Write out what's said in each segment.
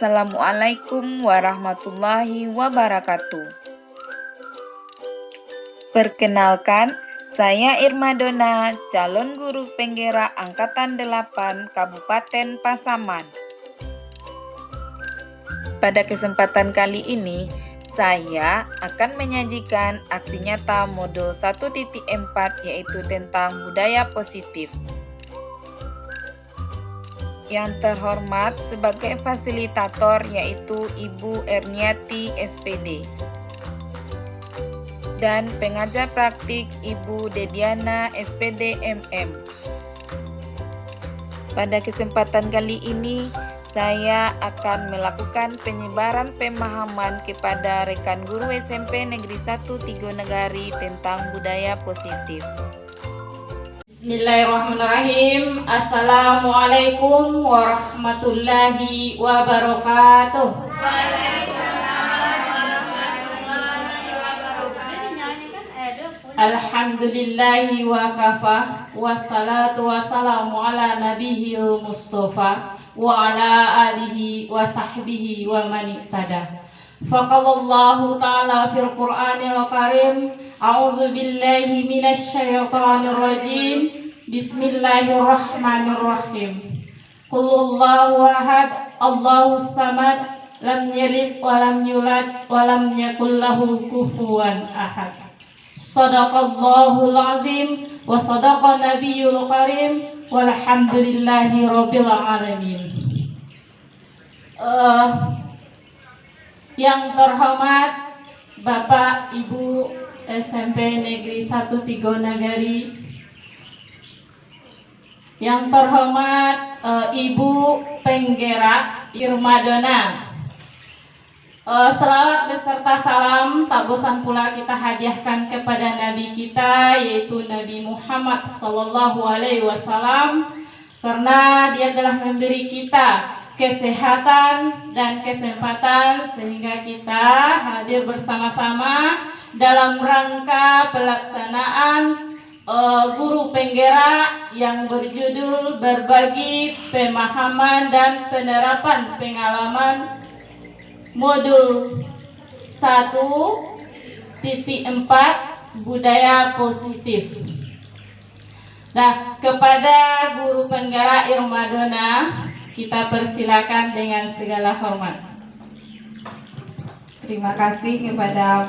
Assalamualaikum warahmatullahi wabarakatuh. Perkenalkan, saya Irma Dona, calon guru penggerak Angkatan 8 Kabupaten Pasaman. Pada kesempatan kali ini, saya akan menyajikan aksi nyata modul 1.4 yaitu tentang budaya positif. Yang terhormat sebagai fasilitator yaitu Ibu Erniati SPD. Dan pengajar praktik Ibu Dediana SPD MM. Pada kesempatan kali ini, saya akan melakukan penyebaran pemahaman kepada rekan guru SMP Negeri 1 Tigonegari tentang budaya positif. Bismillahirrahmanirrahim. Assalamualaikum warahmatullahi wabarakatuh. Alhamdulillahi wa kafah, wassalatu wassalamu ala nabiyil mustafa wa ala alihi wa sahbihi wa man ihtada. Faqalallahu ta'ala fil Qur'anil Karim, a'udzu billahi minasy syaithanir rajim. Bismillahirrahmanirrahim. Qul huwallahu ahad, Allahus samad, lam yalid wa lam yulad wa lam yakul lahu kufuwan ahad. Shadaqallahul azim wa sadaqa nabiyul karim walhamdulillahi rabbil alamin. Yang terhormat Bapak Ibu SMP Negeri 1 Tigonegari, yang terhormat Ibu Penggerak Irma Dona, selawat beserta salam tak bosan pula kita hadiahkan kepada Nabi kita yaitu Nabi Muhammad SAW, karena dia telah memberi kita kesehatan dan kesempatan sehingga kita hadir bersama-sama dalam rangka pelaksanaan guru penggerak yang berjudul berbagi pemahaman dan penerapan pengalaman modul 1.4 budaya positif. Nah, kepada guru penggerak Irma Dona kita persilakan dengan segala hormat. Terima kasih kepada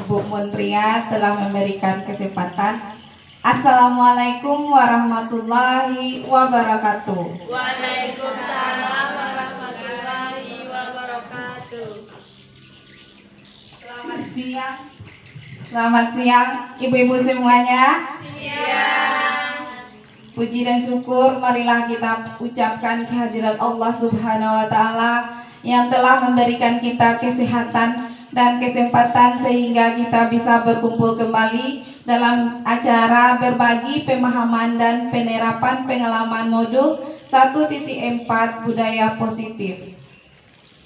Bu Muntria telah memberikan kesempatan. Assalamualaikum warahmatullahi wabarakatuh. Waalaikumsalam warahmatullahi wabarakatuh. Selamat siang ibu-ibu semuanya. Puji dan syukur marilah kita ucapkan kehadiran Allah Subhanahu wa Ta'ala yang telah memberikan kita kesehatan dan kesempatan sehingga kita bisa berkumpul kembali dalam acara berbagi pemahaman dan penerapan pengalaman modul 1.4 budaya positif.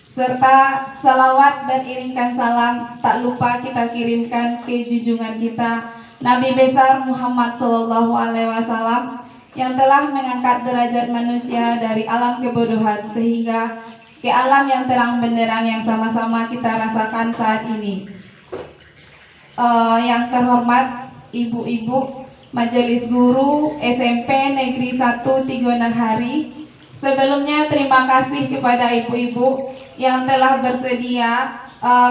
Serta salawat beriringkan salam tak lupa kita kirimkan ke junjungan kita Nabi besar Muhammad SAW yang telah mengangkat derajat manusia dari alam kebodohan sehingga ke alam yang terang benderang yang sama-sama kita rasakan saat ini. Yang terhormat ibu-ibu Majelis Guru SMP Negeri 1 Tigonegari, sebelumnya terima kasih kepada ibu-ibu yang telah bersedia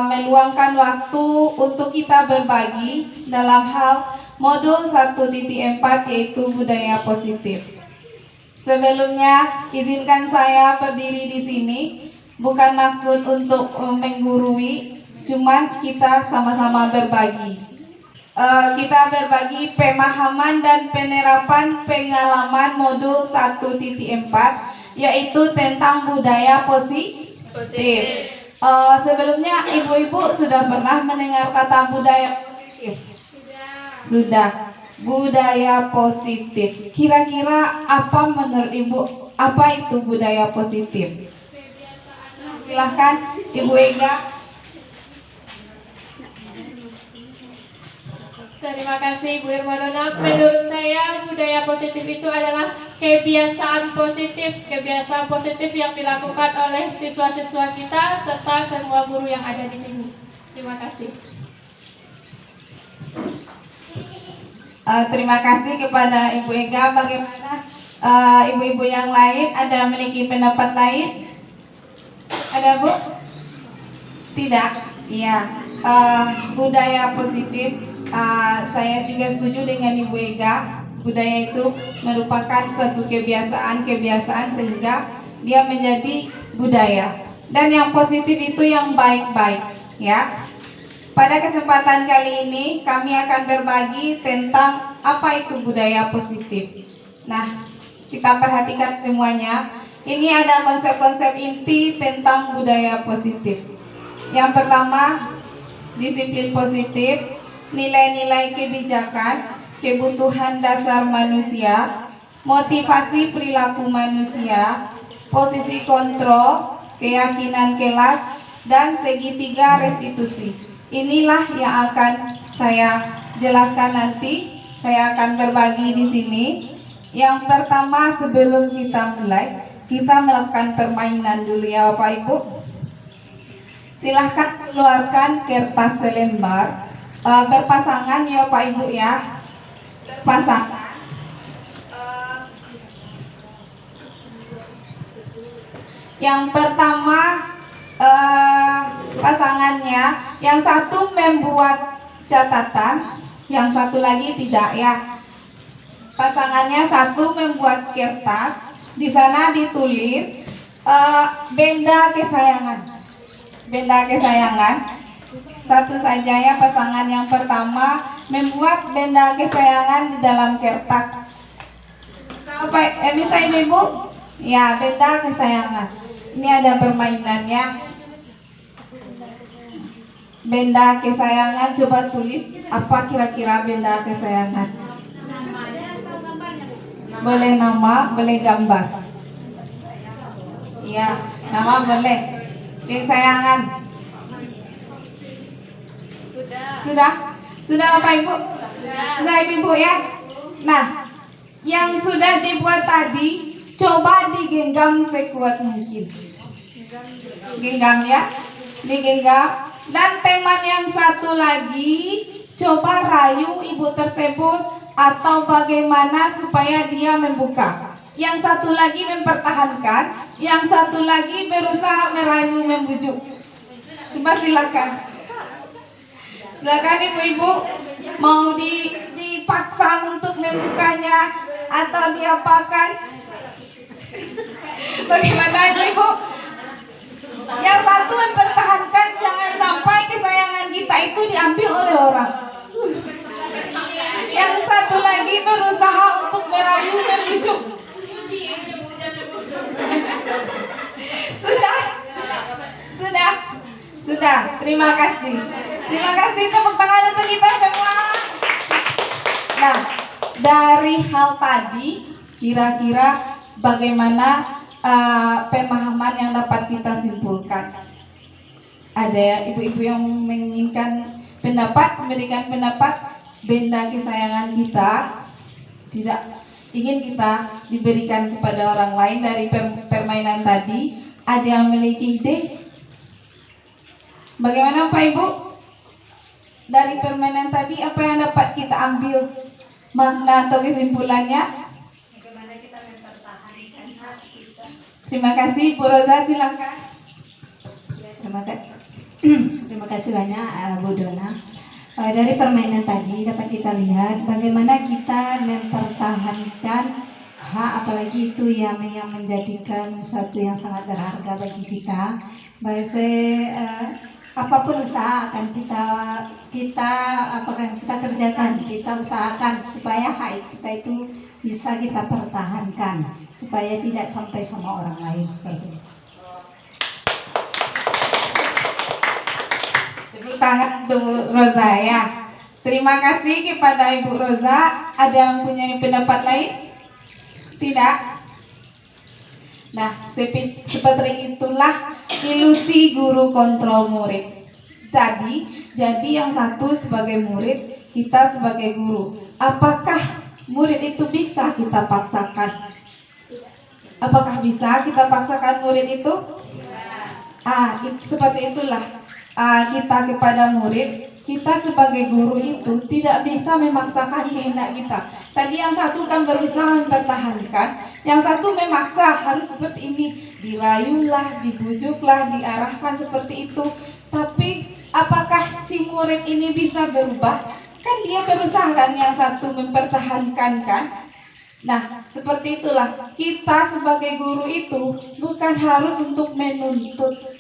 meluangkan waktu untuk kita berbagi dalam hal modul 1.4 yaitu budaya positif. Sebelumnya izinkan saya berdiri di sini bukan maksud untuk menggurui, cuman kita sama-sama berbagi. Kita berbagi pemahaman dan penerapan pengalaman modul 1.4 yaitu tentang budaya positif. Sebelumnya ibu-ibu sudah pernah mendengar kata budaya positif? Sudah. Budaya positif. Kira-kira apa menurut ibu? Apa itu budaya positif? Silahkan Ibu Ega. Terima kasih Bu Irma Dona. Menurut saya budaya positif itu adalah kebiasaan positif yang dilakukan oleh siswa-siswa kita serta semua guru yang ada di sini. Terima kasih. Terima kasih kepada Ibu Ega. Bagaimana ibu-ibu yang lain, ada memiliki pendapat lain? Ada Bu? Tidak? Iya. Budaya positif, saya juga setuju dengan Ibu Ega. Budaya itu merupakan suatu kebiasaan sehingga dia menjadi budaya. Dan yang positif itu yang baik-baik, ya. Pada kesempatan kali ini kami akan berbagi tentang apa itu budaya positif. Nah, kita perhatikan semuanya. Ini ada konsep-konsep inti tentang budaya positif. Yang pertama, disiplin positif, nilai-nilai kebijakan, kebutuhan dasar manusia, motivasi perilaku manusia, posisi kontrol, keyakinan kelas, dan segitiga restitusi. Inilah yang akan saya jelaskan nanti. Saya akan berbagi di sini. Yang pertama, sebelum kita mulai, kita melakukan permainan dulu ya Bapak Ibu. Silahkan keluarkan kertas selembar, berpasangan ya Bapak Ibu ya. Berpasangan. Yang pertama, pasangannya, yang satu membuat catatan, yang satu lagi tidak ya. Pasangannya satu membuat kertas, di sana ditulis benda kesayangan. Benda kesayangan. Satu saja ya, pasangan yang pertama membuat benda kesayangan di dalam kertas. Bisa Ibu? Ya, benda kesayangan. Ini ada permainannya. Benda kesayangan, coba tulis apa kira-kira benda kesayangan. Boleh nama, boleh gambar. Iya, nama boleh. Kesayangan. Sudah Bapak Ibu? Sudah Ibu ya? Nah, yang sudah dibuat tadi coba digenggam sekuat mungkin. Genggam ya, digenggam. Dan teman yang satu lagi, coba rayu ibu tersebut atau bagaimana supaya dia membuka. Yang satu lagi mempertahankan, yang satu lagi berusaha merayu, membujuk. Coba silakan. Silakan ibu-ibu, mau dipaksa untuk membukanya atau diapakan? Bagaimana ibu-ibu? Yang satu mempertahankan, jangan sampai kesayangan kita itu diambil oleh orang. Yang satu lagi berusaha untuk merayu, membujuk. Sudah. Terima kasih. Terima kasih, tepuk tangan untuk kita semua. Nah, dari hal tadi, kira-kira bagaimana pemahaman yang dapat kita simpulkan? Ada ibu-ibu yang menginginkan memberikan pendapat, benda kesayangan kita tidak ingin kita diberikan kepada orang lain dari permainan tadi. Ada yang memiliki ide? Bagaimana Pak Ibu? Dari permainan tadi apa yang dapat kita ambil makna atau kesimpulannya? Terima kasih, Bu Roza, silakan. Terima kasih banyak Bu Dona. Dari permainan tadi dapat kita lihat bagaimana kita mempertahankan hak, apalagi itu yang menjadikan sesuatu yang sangat berharga bagi kita. Apapun usaha akan kita kerjakan, kita usahakan supaya hak kita itu bisa kita pertahankan, supaya tidak sampai sama orang lain seperti itu. Tepuk tangan untuk Roza ya. Terima kasih kepada Ibu Roza. Ada yang punya pendapat lain? Tidak? Nah, seperti itulah ilusi guru kontrol murid. Jadi yang satu sebagai murid, kita sebagai guru. Apakah murid itu bisa kita paksakan? Apakah bisa kita paksakan murid itu? Seperti itulah kita kepada murid. Kita sebagai guru itu tidak bisa memaksakan kehendak kita. Tadi yang satu kan berusaha mempertahankan, yang satu memaksa harus seperti ini, dirayulah, dibujuklah, diarahkan seperti itu. Tapi apakah si murid ini bisa berubah? Kan dia berusaha kan, yang satu mempertahankan kan. Nah, seperti itulah kita sebagai guru itu bukan harus untuk menuntut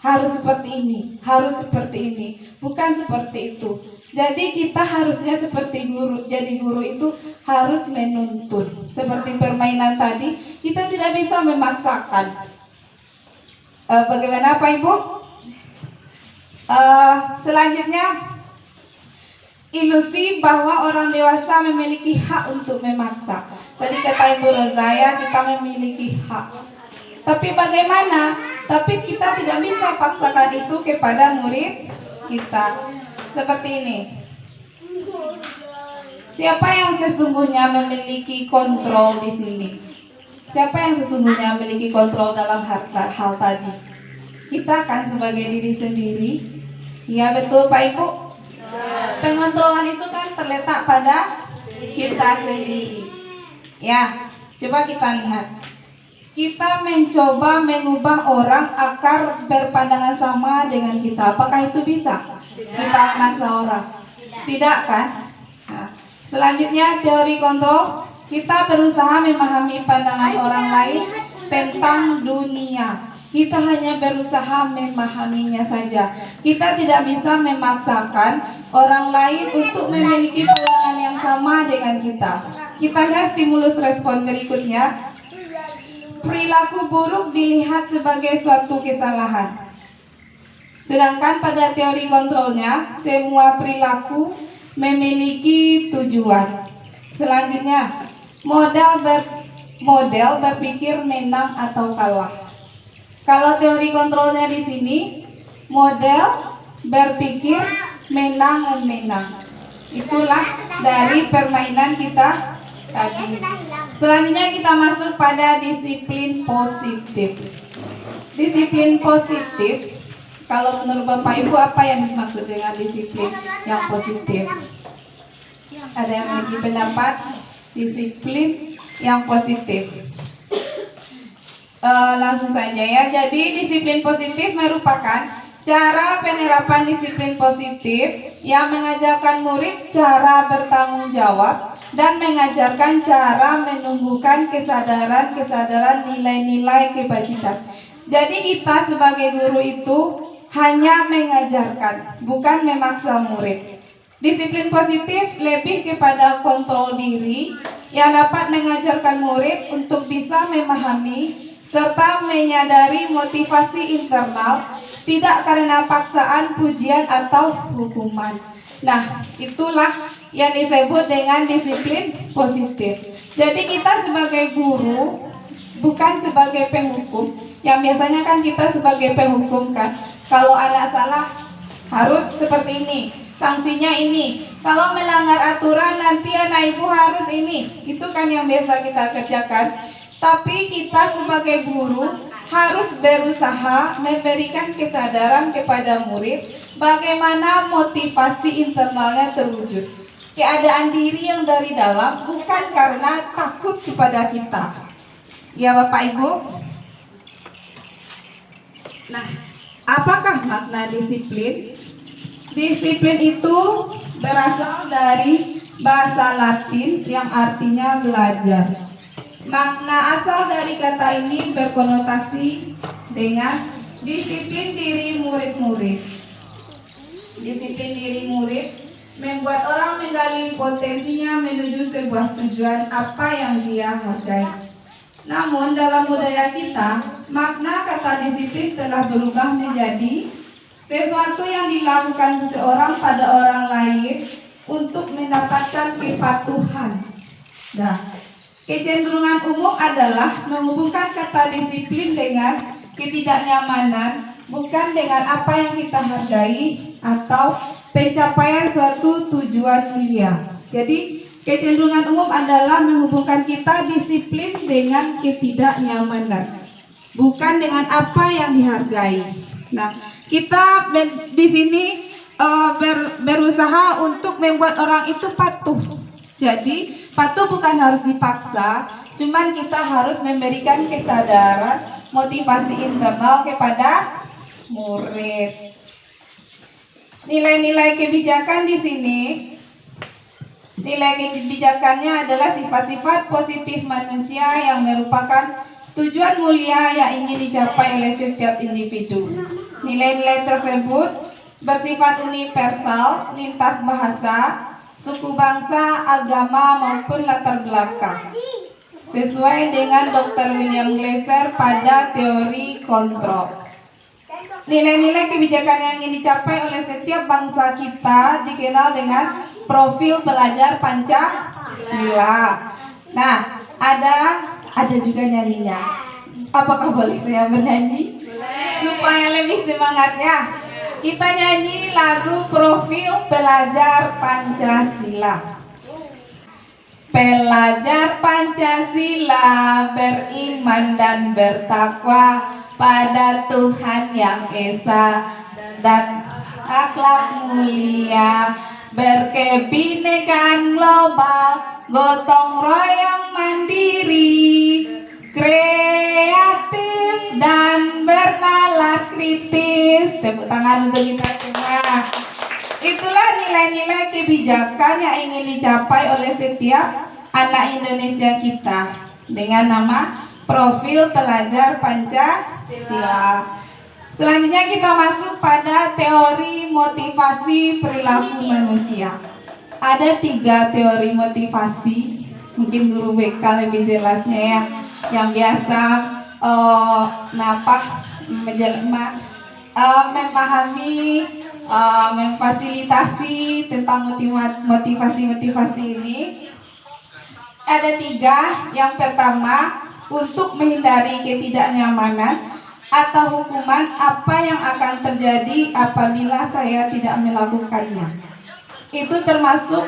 harus seperti ini, harus seperti ini, bukan seperti itu. Jadi kita harusnya seperti guru, jadi guru itu harus menuntun. Seperti permainan tadi, kita tidak bisa memaksakan. Bagaimana Pak Ibu? Selanjutnya, ilusi bahwa orang dewasa memiliki hak untuk memaksa. Tadi kata Ibu Rozaya, kita memiliki hak. Tapi bagaimana? Tapi kita tidak bisa paksakan itu kepada murid kita. Seperti ini. Siapa yang sesungguhnya memiliki kontrol di sini? Siapa yang sesungguhnya memiliki kontrol dalam hal tadi? Kita kan sebagai diri sendiri. Ya betul Pak Ibu? Pengontrolan itu kan terletak pada kita sendiri. Ya, coba kita lihat. Kita mencoba mengubah orang agar berpandangan sama dengan kita. Apakah itu bisa? Kita memaksa orang? Tidak kan? Nah, selanjutnya teori kontrol. Kita berusaha memahami pandangan orang lain tentang dunia. Kita hanya berusaha memahaminya saja. Kita tidak bisa memaksakan orang lain untuk memiliki pandangan yang sama dengan kita. Kita lihat stimulus respon berikutnya. Perilaku buruk dilihat sebagai suatu kesalahan. Sedangkan pada teori kontrolnya, semua perilaku memiliki tujuan. Selanjutnya, model berpikir menang atau kalah. Kalau teori kontrolnya di sini, model berpikir menang. Itulah dari permainan kita tadi. Selanjutnya kita masuk pada disiplin positif. Disiplin positif, kalau menurut Bapak Ibu apa yang dimaksud dengan disiplin yang positif? Ada yang memiliki pendapat disiplin yang positif? Langsung saja ya. Jadi disiplin positif merupakan cara penerapan disiplin positif yang mengajarkan murid cara bertanggung jawab dan mengajarkan cara menumbuhkan kesadaran nilai-nilai kebajikan. Jadi kita sebagai guru itu hanya mengajarkan, bukan memaksa murid. Disiplin positif lebih kepada kontrol diri yang dapat mengajarkan murid untuk bisa memahami serta menyadari motivasi internal, tidak karena paksaan, pujian, atau hukuman. Nah, itulah yang disebut dengan disiplin positif. Jadi kita sebagai guru bukan sebagai penghukum. Yang biasanya kan kita sebagai penghukum kan, kalau anak salah harus seperti ini, sanksinya ini. Kalau melanggar aturan nanti anak ibu harus ini. Itu kan yang biasa kita kerjakan. Tapi kita sebagai guru harus berusaha memberikan kesadaran kepada murid bagaimana motivasi internalnya terwujud. Keadaan diri yang dari dalam bukan karena takut kepada kita. Ya Bapak Ibu. Nah, apakah makna disiplin? Disiplin itu berasal dari bahasa Latin yang artinya belajar. Makna asal dari kata ini berkonotasi dengan disiplin diri murid-murid. Disiplin diri murid membuat orang menggali potensinya menuju sebuah tujuan apa yang dia hargai. Namun dalam budaya kita, makna kata disiplin telah berubah menjadi sesuatu yang dilakukan seseorang pada orang lain untuk mendapatkan kepatuhan. Nah, kecenderungan umum adalah menghubungkan kata disiplin dengan ketidaknyamanan, bukan dengan apa yang kita hargai atau pencapaian suatu tujuan mulia. Jadi Kecenderungan umum adalah menghubungkan kita disiplin dengan ketidaknyamanan, bukan dengan apa yang dihargai. Nah, kita di sini berusaha untuk membuat orang itu patuh. Jadi, patuh bukan harus dipaksa, cuman kita harus memberikan kesadaran, motivasi internal kepada murid. Nilai-nilai kebijakan di sini, nilai kebijakannya adalah sifat-sifat positif manusia yang merupakan tujuan mulia yang ingin dicapai oleh setiap individu. Nilai-nilai tersebut bersifat universal, lintas bahasa, suku bangsa, agama maupun latar belakang. Sesuai dengan Dr. William Glasser pada teori kontrol. Nilai-nilai kebijakan yang ingin dicapai oleh setiap bangsa kita dikenal dengan profil pelajar Pancasila. Nah, ada juga nyanyinya. Apakah boleh saya bernyanyi? Supaya lebih semangatnya, kita nyanyi lagu profil pelajar Pancasila. Pelajar Pancasila beriman dan bertakwa pada Tuhan Yang Esa dan akhlak mulia, berkebinekaan global, gotong royong mandiri, kreatif dan bernalar kritis. Tepuk tangan untuk kita semua. Itulah nilai-nilai kebijakan yang ingin dicapai oleh setiap anak Indonesia kita dengan nama profil pelajar Pancasila. Selanjutnya kita masuk pada teori motivasi perilaku manusia. Ada 3 teori motivasi. Mungkin guru BK lebih jelasnya ya. Yang biasa memahami, memfasilitasi tentang motivasi ini. Ada 3. Yang pertama, untuk menghindari ketidaknyamanan atau hukuman apa yang akan terjadi apabila saya tidak melakukannya. Itu termasuk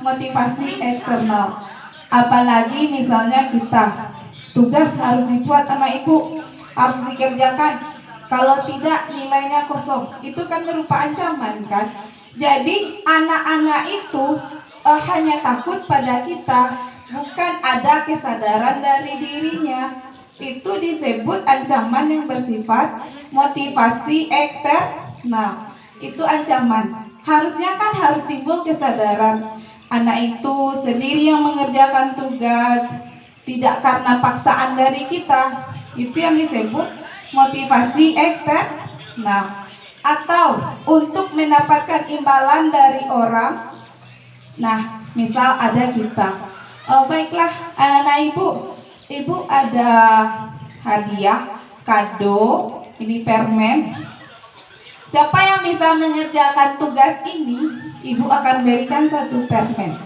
motivasi eksternal. Apalagi misalnya kita tugas harus dibuat anak ibu, harus dikerjakan. Kalau tidak nilainya kosong. Itu kan berupa ancaman kan. Jadi anak-anak itu hanya takut pada kita, bukan ada kesadaran dari dirinya. Itu disebut ancaman yang bersifat motivasi eksternal. Itu ancaman. Harusnya kan harus timbul kesadaran. Anak itu sendiri yang mengerjakan tugas, tidak karena paksaan dari kita. Itu yang disebut motivasi eksternal. Atau untuk mendapatkan imbalan dari orang. Nah, misal ada kita, baiklah anak-anak ibu ada hadiah, kado, ini permen. Siapa yang bisa mengerjakan tugas ini, ibu akan berikan 1 permen.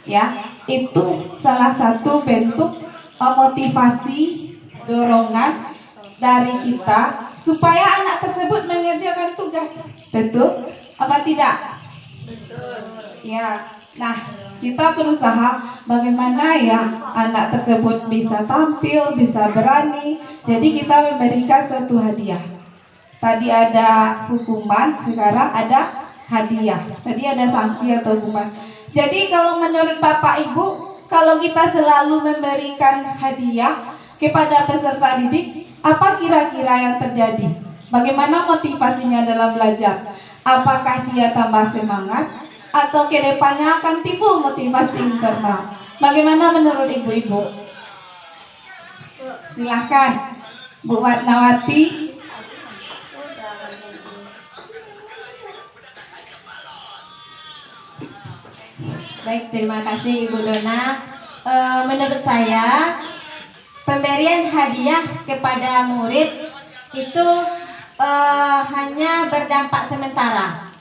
Ya, itu salah satu bentuk motivasi, dorongan dari kita supaya anak tersebut mengerjakan tugas. Betul apa tidak? Betul. Ya, nah kita berusaha bagaimana ya anak tersebut bisa tampil, bisa berani. Jadi kita memberikan suatu hadiah. Tadi ada hukuman, sekarang ada hadiah. Tadi ada sanksi atau hukuman. Jadi kalau menurut Bapak Ibu, kalau kita selalu memberikan hadiah kepada peserta didik, apa kira-kira yang terjadi? Bagaimana motivasinya dalam belajar? Apakah dia tambah semangat? Atau kedepannya akan timbul motivasi internal? Bagaimana menurut ibu-ibu? Silahkan Bu Watnawati. Baik, terima kasih Ibu Dona. Menurut saya, pemberian hadiah kepada murid itu hanya berdampak sementara.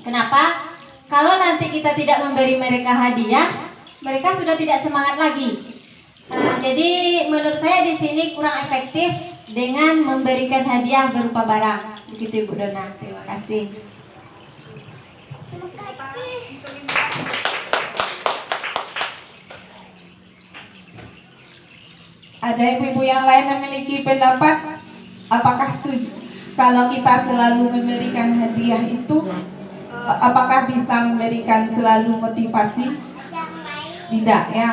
Kenapa? Kalau nanti kita tidak memberi mereka hadiah, mereka sudah tidak semangat lagi. Jadi menurut saya di sini kurang efektif dengan memberikan hadiah berupa barang. Begitu Ibu Dona. Terima kasih. Ada ibu-ibu yang lain memiliki pendapat? Apakah setuju? Kalau kita selalu memberikan hadiah itu, apakah bisa memberikan selalu motivasi? Tidak ya.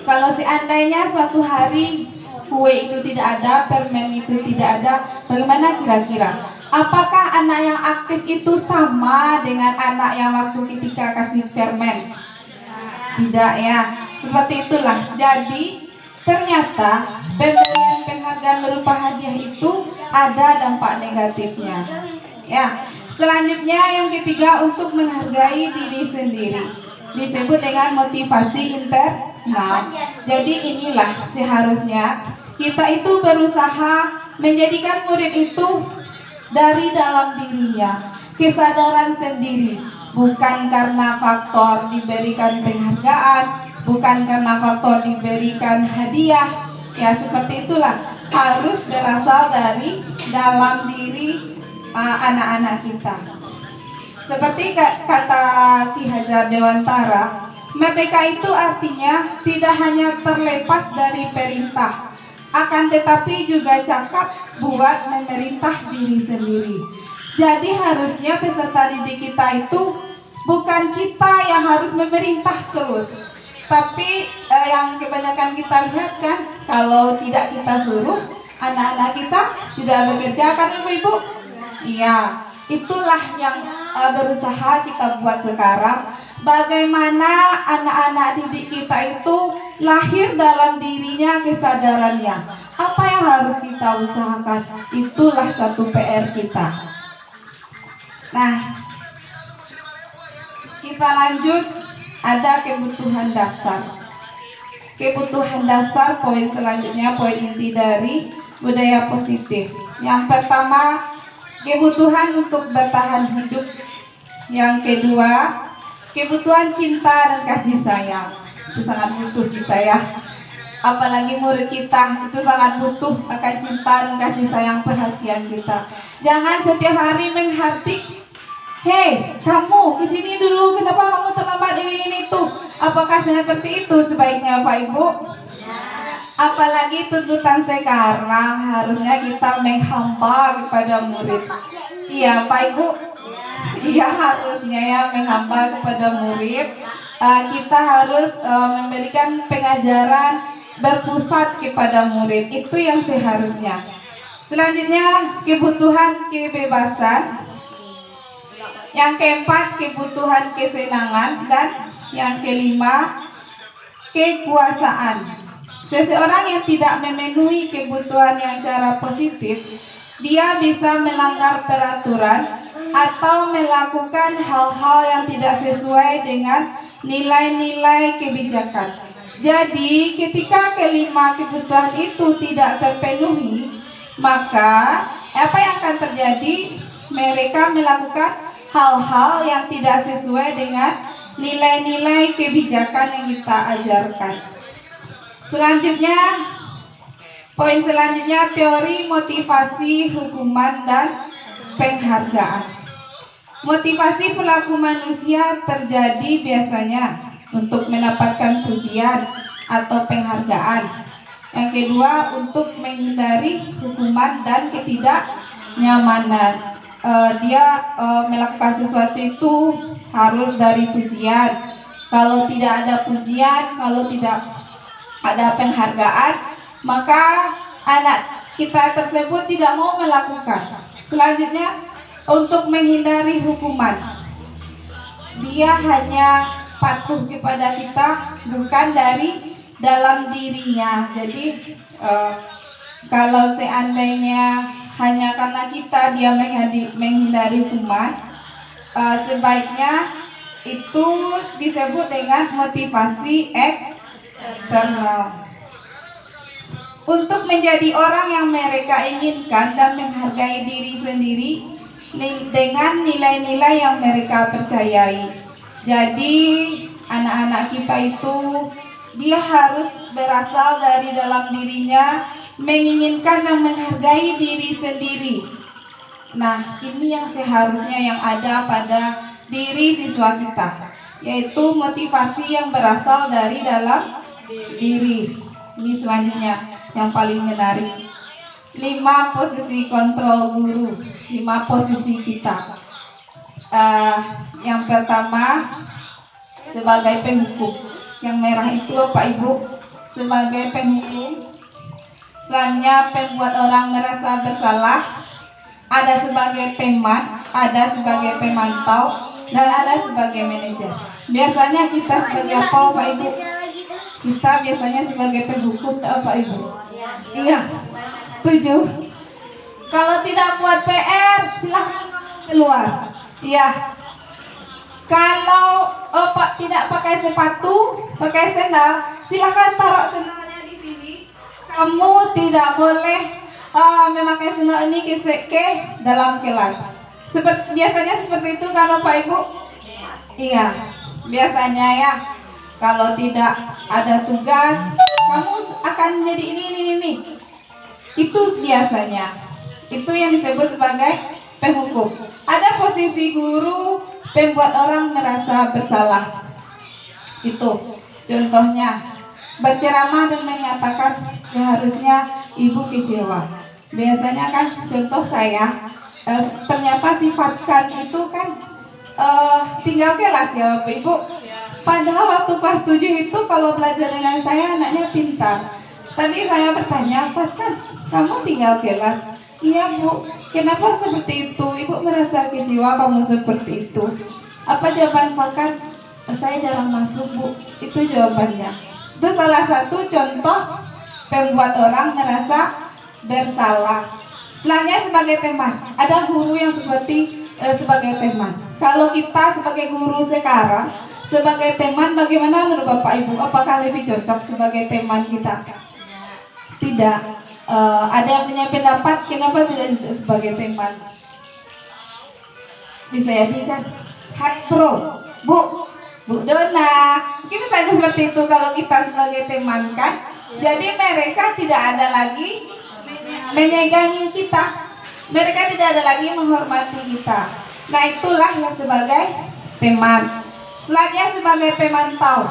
Kalau seandainya suatu hari kue itu tidak ada, permen itu tidak ada, bagaimana kira-kira? Apakah anak yang aktif itu sama dengan anak yang waktu ketika kasih permen? Tidak ya. Seperti itulah. Jadi ternyata pemberian penghargaan berupa hadiah itu ada dampak negatifnya. Ya. Selanjutnya yang ketiga, untuk menghargai diri sendiri, disebut dengan motivasi internal. Jadi inilah seharusnya kita itu berusaha menjadikan murid itu dari dalam dirinya, kesadaran sendiri, bukan karena faktor diberikan penghargaan, bukan karena faktor diberikan hadiah. Ya seperti itulah, harus berasal dari dalam diri anak-anak kita. Seperti kata Ki Hajar Dewantara, merdeka itu artinya tidak hanya terlepas dari perintah, akan tetapi juga cakap buat memerintah diri sendiri. Jadi harusnya peserta didik kita itu bukan kita yang harus memerintah terus, tapi yang kebanyakan kita lihat kan, kalau tidak kita suruh, anak-anak kita tidak bekerja kan ibu-ibu? Iya, itulah yang berusaha kita buat sekarang. Bagaimana anak-anak didik kita itu lahir dalam dirinya kesadarannya. Apa yang harus kita usahakan? Itulah satu PR kita. Nah, kita lanjut. Ada kebutuhan dasar. Kebutuhan dasar, poin selanjutnya, poin inti dari budaya positif. Yang pertama, kebutuhan untuk bertahan hidup. Yang kedua, kebutuhan cinta dan kasih sayang. Itu sangat butuh kita ya. Apalagi murid kita itu sangat butuh akan cinta dan kasih sayang, perhatian kita. Jangan setiap hari menghardik, hei kamu kesini dulu, kenapa kamu terlambat ini tuh. Apakah seperti itu sebaiknya Pak Ibu? Apalagi tuntutan sekarang, harusnya kita menghamba kepada murid. Iya Pak Ibu? Iya harusnya ya, menghamba kepada murid. Kita harus memberikan pengajaran berpusat kepada murid. Itu yang seharusnya. Selanjutnya, kebutuhan kebebasan. Yang keempat, kebutuhan kesenangan. Dan yang kelima, kekuasaan. Seseorang yang tidak memenuhi kebutuhan yang cara positif, dia bisa melanggar peraturan atau melakukan hal-hal yang tidak sesuai dengan nilai-nilai kebijakan. Jadi ketika kelima kebutuhan itu tidak terpenuhi, maka apa yang akan terjadi? Mereka melakukan hal-hal yang tidak sesuai dengan nilai-nilai kebijakan yang kita ajarkan. Selanjutnya, poin selanjutnya, teori motivasi, hukuman, dan penghargaan. Motivasi perilaku manusia terjadi biasanya untuk mendapatkan pujian atau penghargaan. Yang kedua, untuk menghindari hukuman dan ketidaknyamanan. Dia melakukan sesuatu itu harus dari pujian. Kalau tidak ada pujian, kalau tidak ada penghargaan, maka anak kita tersebut tidak mau melakukan. Selanjutnya, untuk menghindari hukuman, dia hanya patuh kepada kita, bukan dari dalam dirinya. Jadi kalau seandainya hanya karena kita dia menghindari hukuman, sebaiknya itu disebut dengan motivasi eksternal. Untuk menjadi orang yang mereka inginkan dan menghargai diri sendiri dengan nilai-nilai yang mereka percayai. Jadi anak-anak kita itu dia harus berasal dari dalam dirinya, menginginkan dan menghargai diri sendiri. Nah, ini yang seharusnya yang ada pada diri siswa kita, yaitu motivasi yang berasal dari dalam diri. Ini selanjutnya, yang paling menarik. 5 posisi kontrol guru, 5 posisi kita. Yang pertama sebagai penghukum, yang merah itu Bapak Ibu sebagai penghukum. Selanjutnya pembuat orang merasa bersalah, ada sebagai teman, ada sebagai pemantau, dan ada sebagai manajer. Biasanya kita sebagai apa Bapak Ibu? Kita biasanya sebagai penghukum Bapak Ibu. Iya, setuju. Kalau tidak buat PR, silahkan keluar. Iya. Kalau tidak pakai sepatu, pakai sendal, silahkan taruh sendalnya di sini. Kamu tidak boleh memakai sendal ini ke dalam kelas. Biasanya seperti itu kan Bapak Ibu? Iya, biasanya ya. Kalau tidak ada tugas, kamu akan jadi ini. Itu biasanya. Itu yang disebut sebagai penghukum. Ada posisi guru, pembuat orang merasa bersalah. Itu contohnya berceramah dan mengatakan harusnya ibu kecewa. Biasanya kan contoh saya ternyata sifatkan itu kan tinggal kelas ya Bapak Ibu. Padahal waktu kelas 7 itu kalau belajar dengan saya anaknya pintar. Tadi saya bertanya, Fatkan, kamu tinggal kelas? Iya Bu. Kenapa seperti itu? Ibu merasa kecewa kamu seperti itu. Apa jawaban Fatkan? Saya jarang masuk Bu. Itu jawabannya. Itu salah satu contoh pembuat orang merasa bersalah. Selanjutnya sebagai teman. Ada guru yang seperti sebagai teman. Kalau kita sebagai guru sekarang, sebagai teman, bagaimana menurut Bapak Ibu? Apakah lebih cocok sebagai teman kita? Tidak. Ada yang punya pendapat kenapa tidak cocok sebagai teman? Bisa jadi kan? Hai bro, Bu Dona, mungkin misalnya seperti itu kalau kita sebagai teman kan. Jadi mereka tidak ada lagi menyayangi kita. Mereka tidak ada lagi menghormati kita. Nah itulah yang sebagai teman. Selanjutnya sebagai pemantau.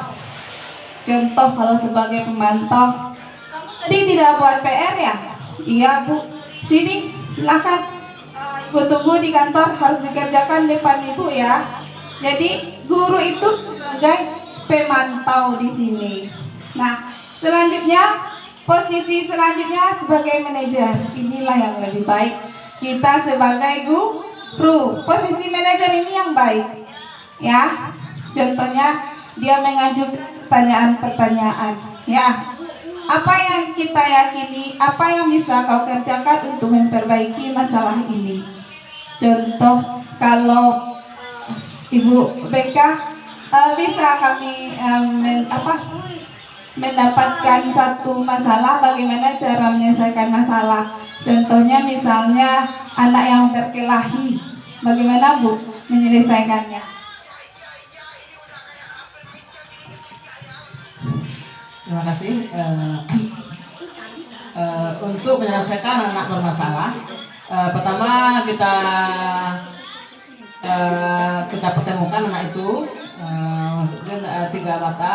Contoh kalau sebagai pemantau, kamu tadi tidak buat PR ya? Iya Bu. Sini silakan. Ibu tunggu di kantor, harus dikerjakan depan Ibu ya. Jadi guru itu sebagai pemantau di sini. Nah selanjutnya posisi selanjutnya sebagai manajer. Inilah yang lebih baik. Kita sebagai guru, posisi manajer ini yang baik. Ya. Contohnya dia mengajukan pertanyaan-pertanyaan. Ya, apa yang kita yakini, apa yang bisa kau kerjakan untuk memperbaiki masalah ini? Contoh, kalau Ibu BK bisa kami mendapatkan satu masalah, bagaimana cara menyelesaikan masalah? Contohnya misalnya anak yang berkelahi, bagaimana Bu menyelesaikannya? Terima kasih. Untuk menyelesaikan anak bermasalah, pertama kita pertemukan anak itu tiga mata,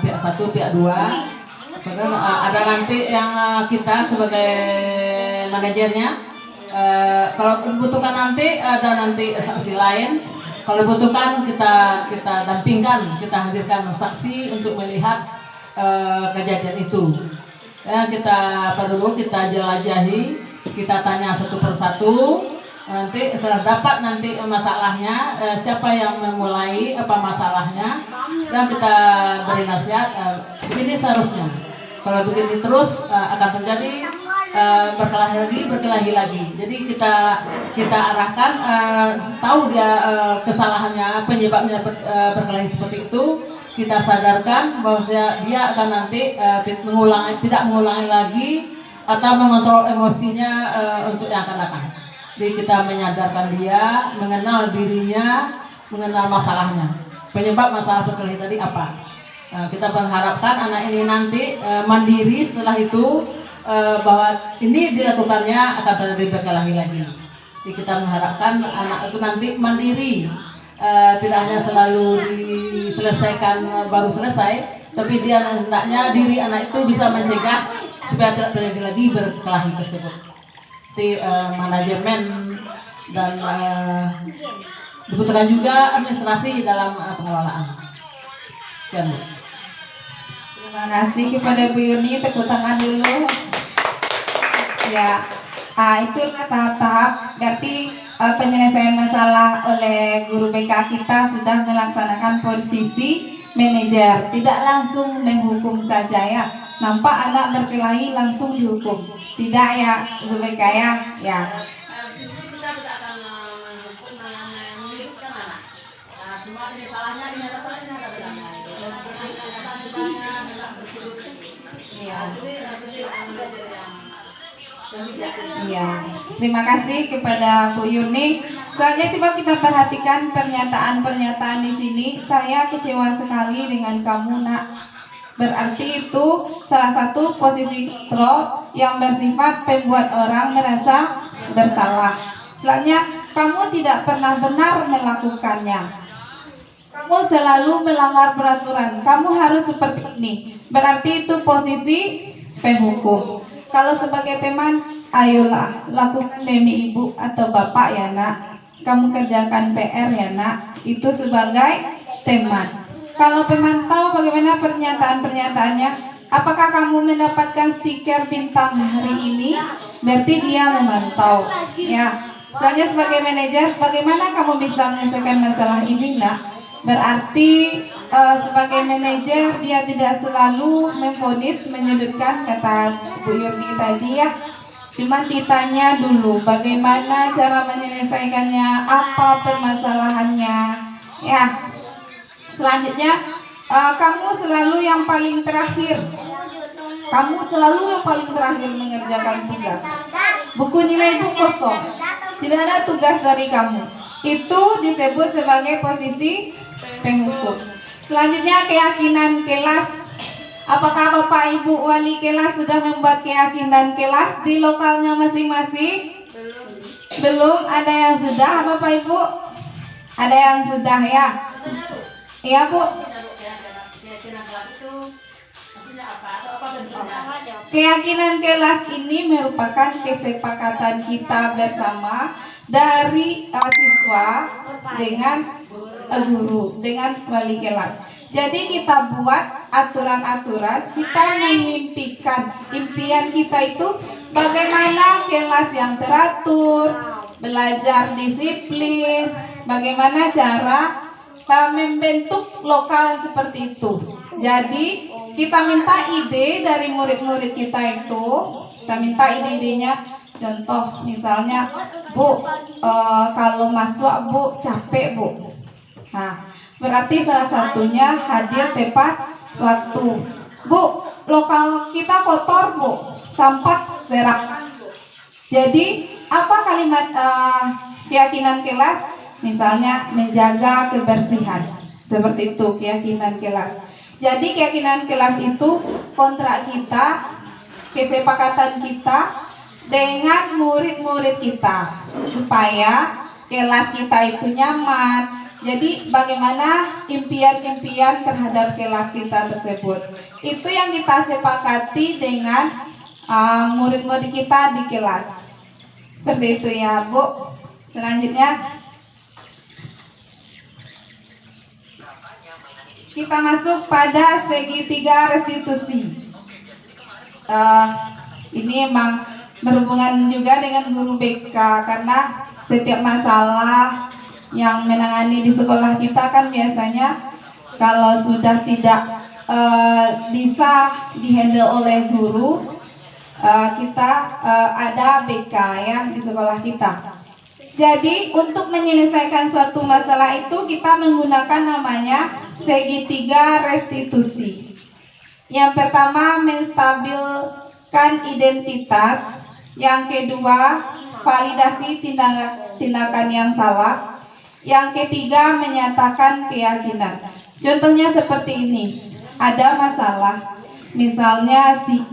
pihak 1, pihak 2. Kemudian ada nanti yang kita sebagai manajernya. Kalau dibutuhkan nanti ada nanti saksi lain. Kalau dibutuhkan kita dampingkan, kita hadirkan saksi untuk melihat kejadian itu. Ya, kita kita jelajahi, kita tanya satu persatu. Nanti setelah dapat nanti masalahnya, siapa yang memulai apa masalahnya, dan kita beri nasihat. Begini seharusnya. Kalau begini terus akan terjadi berkelahi lagi. Jadi kita arahkan, tahu dia kesalahannya, penyebabnya berkelahi seperti itu. Kita sadarkan bahwa dia akan nanti tidak mengulangi lagi atau mengontrol emosinya untuk yang akan datang. Jadi kita menyadarkan dia, mengenal dirinya, mengenal masalahnya. Penyebab masalah berkelahi tadi apa? Kita berharapkan anak ini nanti mandiri setelah itu, bahwa ini dilakukannya akan terjadi berkelahi lagi. Jadi kita mengharapkan anak itu nanti mandiri. Tidak hanya selalu diselesaikan baru selesai, tapi dia hendaknya diri anak itu bisa mencegah supaya tidak terjadi lagi berkelahi tersebut. Jadi manajemen dan dibutuhkan juga administrasi dalam pengelolaan. Sekian, Bu. Terima kasih kepada Bu Yuni, tepuk tangan dulu. Ya, itulah tahap-tahap. Berarti penyelesaian masalah oleh guru BK kita sudah melaksanakan posisi manajer, tidak langsung menghukum saja ya. Nampak anak berkelahi langsung dihukum, tidak ya guru BK ya. Ya. Kita tidak akan menyebutkan anak. Semua ini salahnya dinyatakan Iya, terima kasih kepada Bu Yuni. Selanjutnya coba kita perhatikan pernyataan-pernyataan di sini. Saya kecewa sekali dengan kamu, Nak. Berarti itu salah satu posisi kontrol yang bersifat membuat orang merasa bersalah. Selanjutnya, kamu tidak pernah benar melakukannya. Kamu selalu melanggar peraturan. Kamu harus seperti ini. Berarti itu posisi penghukum. Kalau sebagai teman, ayolah lakukan demi ibu atau bapak ya nak. Kamu kerjakan PR ya nak. Itu sebagai teman. Kalau pemantau, bagaimana pernyataan-pernyataannya? Apakah kamu mendapatkan stiker bintang hari ini? Berarti dia memantau. Ya. Selanjutnya sebagai manajer, bagaimana kamu bisa menyelesaikan masalah ini nak? Berarti sebagai manajer dia tidak selalu memvonis, menyudutkan, kata Bu Yurni tadi ya. Cuma ditanya dulu bagaimana cara menyelesaikannya, apa permasalahannya ya. Selanjutnya kamu selalu yang paling terakhir. Kamu selalu yang paling terakhir mengerjakan tugas. Buku nilai ibu kosong. Tidak ada tugas dari kamu. Itu disebut sebagai posisi penghukum. Selanjutnya keyakinan kelas. Apakah Bapak Ibu wali kelas sudah membuat keyakinan kelas di lokalnya masing-masing? Belum. Ada yang sudah Bapak Ibu? Ada yang sudah ya? Iya Bu. Keyakinan kelas ini merupakan kesepakatan kita bersama dari siswa dengan guru, dengan wali kelas. Jadi kita buat aturan-aturan, kita memimpikan impian kita itu bagaimana kelas yang teratur, belajar disiplin, bagaimana cara membentuk lokal seperti itu. Jadi kita minta ide dari murid-murid kita itu, kita minta ide-idenya. Contoh misalnya, Bu, kalau masuk Bu capek Bu. Nah, berarti salah satunya hadir tepat waktu. Bu, lokal kita kotor Bu, sampah serak. Jadi apa kalimat keyakinan kelas? Misalnya menjaga kebersihan. Seperti itu keyakinan kelas. Jadi keyakinan kelas itu kontrak kita, kesepakatan kita dengan murid-murid kita supaya kelas kita itu nyaman. Jadi bagaimana impian-impian terhadap kelas kita tersebut. Itu yang kita sepakati dengan murid-murid kita di kelas. Seperti itu ya Bu. Selanjutnya kita masuk pada segitiga restitusi. Ini emang berhubungan juga dengan guru BK karena setiap masalah yang menangani di sekolah kita kan biasanya kalau sudah tidak bisa dihandle oleh guru, kita ada BK ya di sekolah kita. Jadi untuk menyelesaikan suatu masalah itu kita menggunakan namanya segitiga restitusi. Yang pertama menstabilkan identitas, yang kedua validasi tindakan yang salah, yang ketiga menyatakan keyakinan. Contohnya seperti ini, ada masalah, misalnya si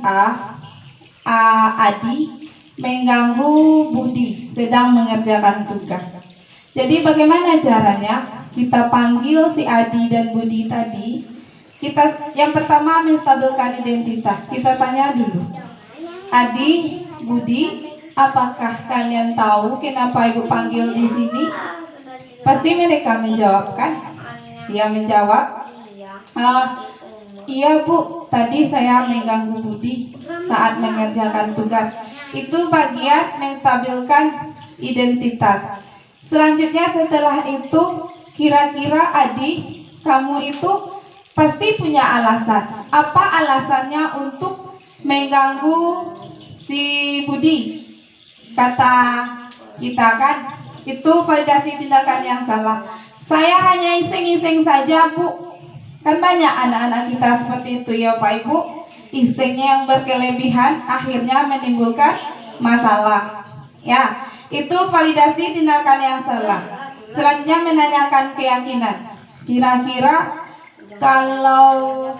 Adi mengganggu Budi sedang mengerjakan tugas. Jadi bagaimana caranya? Kita panggil si Adi dan Budi tadi. Kita yang pertama menstabilkan identitas. Kita tanya dulu, Adi, Budi, apakah kalian tahu kenapa ibu panggil di sini? Pasti mereka menjawab kan? Dia menjawab, iya Bu, tadi saya mengganggu Budi saat mengerjakan tugas. Itu bagian menstabilkan identitas. Selanjutnya setelah itu, kira-kira Adi, kamu itu pasti punya alasan. Apa alasannya untuk mengganggu si Budi? Kata kita kan, itu validasi tindakan yang salah. Saya hanya iseng-iseng saja Bu. Kan banyak anak-anak kita seperti itu ya Pak Ibu. Isengnya yang berkelebihan akhirnya menimbulkan masalah. Ya, itu validasi tindakan yang salah. Selanjutnya menanyakan keyakinan. Kira-kira kalau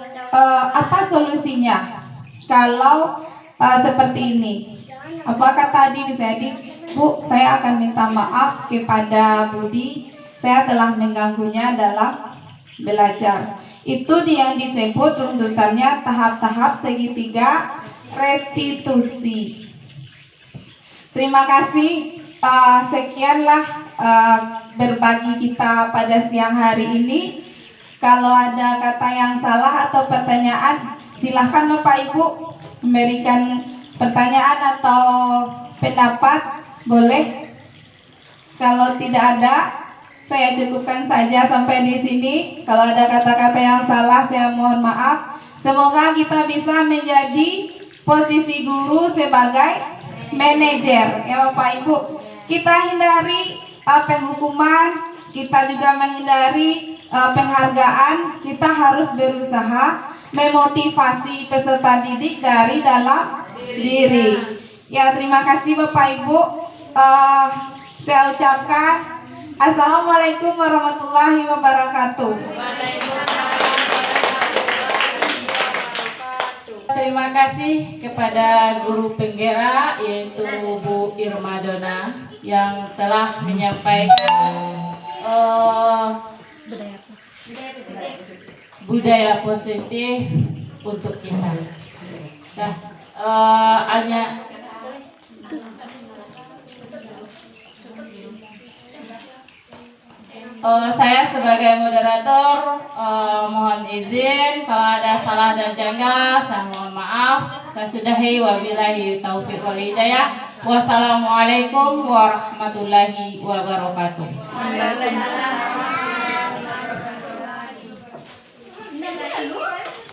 apa solusinya? Kalau seperti ini, apakah tadi bisa jadi, Bu, saya akan minta maaf kepada Budi, saya telah mengganggunya dalam belajar. Itu yang disebut runtutannya tahap-tahap segitiga restitusi. Terima kasih. Sekianlah berbagi kita pada siang hari ini. Kalau ada kata yang salah atau pertanyaan, silahkan Bapak Ibu memberikan pertanyaan atau pendapat, boleh. Kalau tidak ada, saya cukupkan saja sampai di sini. Kalau ada kata-kata yang salah, saya mohon maaf. Semoga kita bisa menjadi posisi guru sebagai manajer, ya Bapak Ibu. Kita hindari penghukuman, kita juga menghindari penghargaan. Kita harus berusaha memotivasi peserta didik dari dalam diri. Ya, terima kasih Bapak Ibu. Saya ucapkan Assalamualaikum warahmatullahi wabarakatuh. Terima kasih kepada guru penggerak yaitu Bu Irma Dona yang telah menyampaikan budaya positif untuk kita. Nah, saya sebagai moderator mohon izin kalau ada salah dan janggal, saya mohon maaf. Saya sudahi, wabillahi taufiq wal hidayah. Wassalamualaikum warahmatullahi wabarakatuh.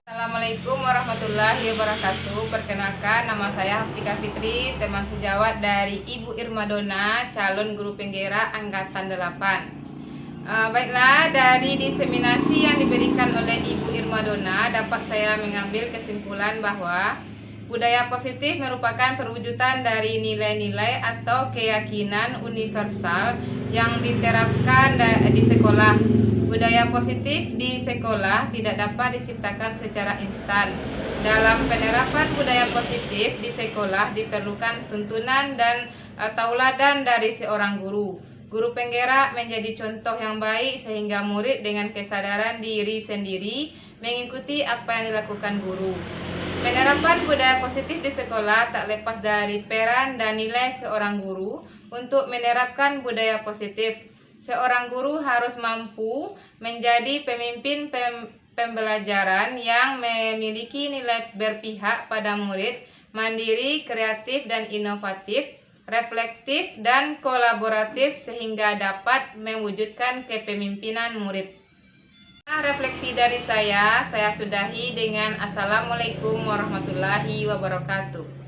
Assalamualaikum warahmatullahi wabarakatuh. Perkenalkan, nama saya Haftika Fitri, teman sejawat dari Ibu Irma Dona, calon guru penggerak angkatan 8. Baiklah, dari diseminasi yang diberikan oleh Ibu Irma Dona, dapat saya mengambil kesimpulan bahwa budaya positif merupakan perwujudan dari nilai-nilai atau keyakinan universal yang diterapkan di sekolah. Budaya positif di sekolah tidak dapat diciptakan secara instan. Dalam penerapan budaya positif di sekolah diperlukan tuntunan dan tauladan dari seorang guru. Guru penggerak menjadi contoh yang baik sehingga murid dengan kesadaran diri sendiri mengikuti apa yang dilakukan guru. Penerapan budaya positif di sekolah tak lepas dari peran dan nilai seorang guru untuk menerapkan budaya positif. Seorang guru harus mampu menjadi pemimpin pembelajaran yang memiliki nilai berpihak pada murid, mandiri, kreatif dan inovatif, reflektif dan kolaboratif sehingga dapat mewujudkan kepemimpinan murid. Refleksi dari saya sudahi dengan Assalamualaikum warahmatullahi wabarakatuh.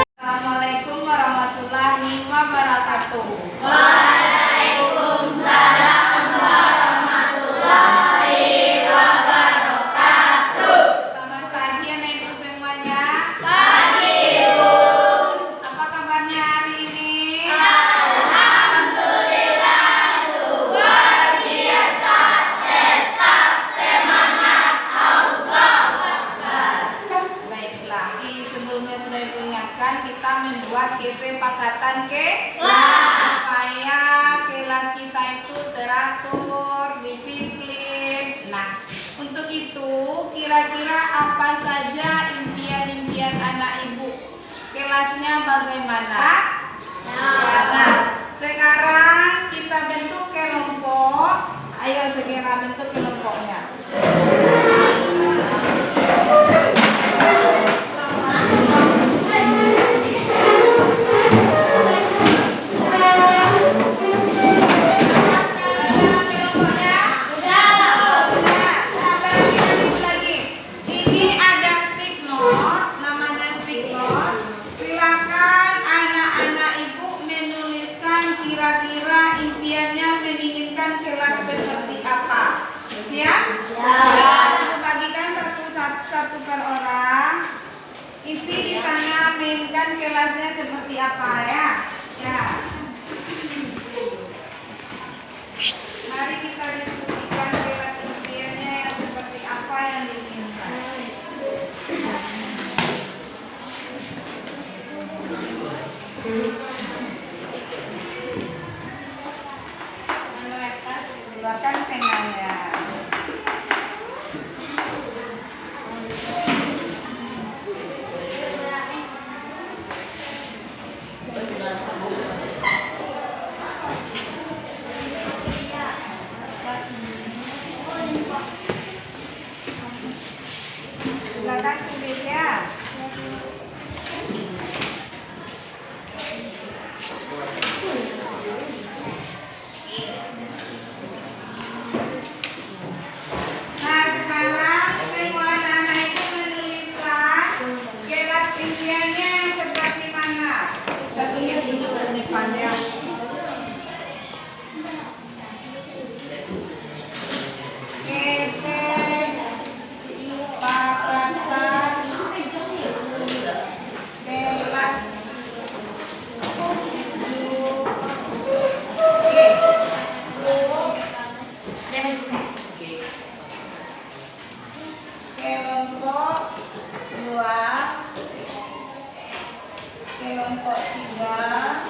Assalamualaikum warahmatullahi wabarakatuh. Selamat pagi anak-anak semuanya. Pagi Bu. buat kesepakatan supaya kelas kita itu teratur, disiplin. Nah, untuk itu kira-kira apa saja impian-impian anak ibu? Kelasnya bagaimana? Nah, sekarang kita bentuk kelompok. Ayo segera bentuk kelompoknya. Kira-kira impiannya menginginkan kelas seperti apa? Siap? Kita bagikan satu per orang. Isi di sana menginginkan kelasnya seperti apa ya? Ya. Mari kita diskusikan kelas impiannya yang seperti apa yang diinginkan. Keluarkan penanya. Silakan tulis ya. Kelompok 2, kelompok 3,